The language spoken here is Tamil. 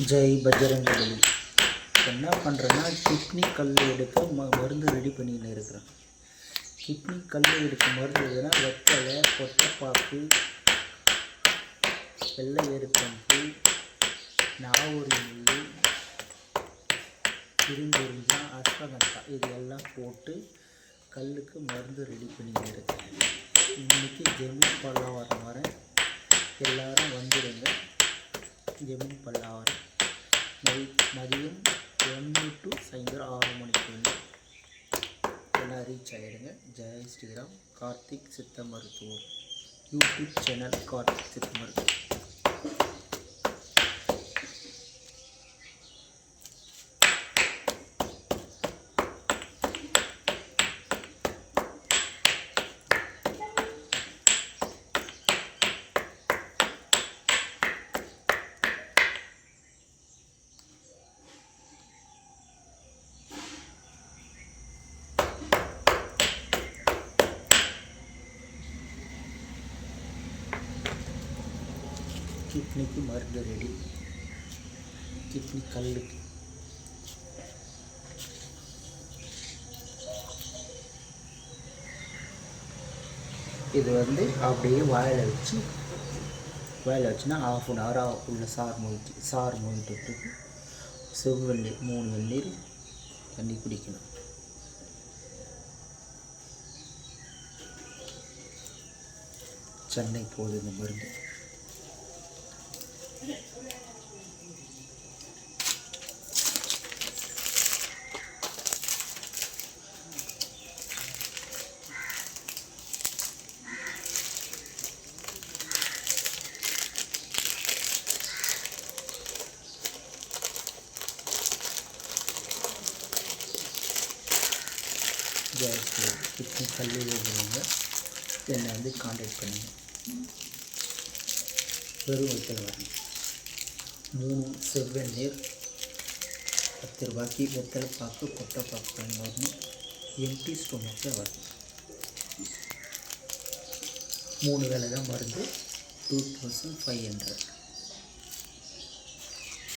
ஜெய் பஜ்ரங்கபலி. என்ன பண்ணுறேன்னா கிட்னி கல் எடுக்க மருந்து ரெடி பண்ணின்னு இருக்கிறேன். கிட்னி கல் எடுக்க மருந்து எதுனா வெத்தலை, கொட்டைப்பாக்கு, வெள்ளை எருக்கம்பு, நாவூரி முள், இரும்புரிஞ்சா, அஸ்வகந்தா இது எல்லாம் போட்டு கல்லுக்கு மருந்து ரெடி பண்ணின்னு இருக்கிறேன். இன்றைக்கி ஜமீன் பல்லாவரம் வரேன், எல்லோரும் வந்துடுங்க. ஜமீன் பல்லாவரம் மதியம் 1 to சாயந்தரம் 6 மணிக்குள்ள எல்லாம் ரீச் ஆகிடுங்க. ஜெய் ஸ்ரீராம். கார்த்திக் சித்த மருத்துவம் யூடியூப் சேனல் கார்த்திக் சித்த மருத்துவம். கிட்னிக்கு மருந்து ரெடி. கிட்னி கல்லுக்கு இது அப்படியே வாயில் வச்சுன்னா ½ அன் ஹவர் உள்ள சார் மூடிட்டு செவ்வெண்ணீர் 3 வெந்நீர் தண்ணி குடிக்கணும். சென்னை போகுது இந்த மருந்து. கிட்னி கல்லில் இருக்கிறவங்க என்னை கான்டாக்ட் பண்ணுங்க. வெறும் வயிற்றில் வரணும். 3 செவ்வெண்ணீர் 10 ரூபாய்க்கு வெத்தலை பாக்கு, கொட்டைப்பாக்கு பண்ணி வரணும். எம்டி ஸ்டொமக்கில் வரணும். 3 வேலை தான் மருந்து 2500.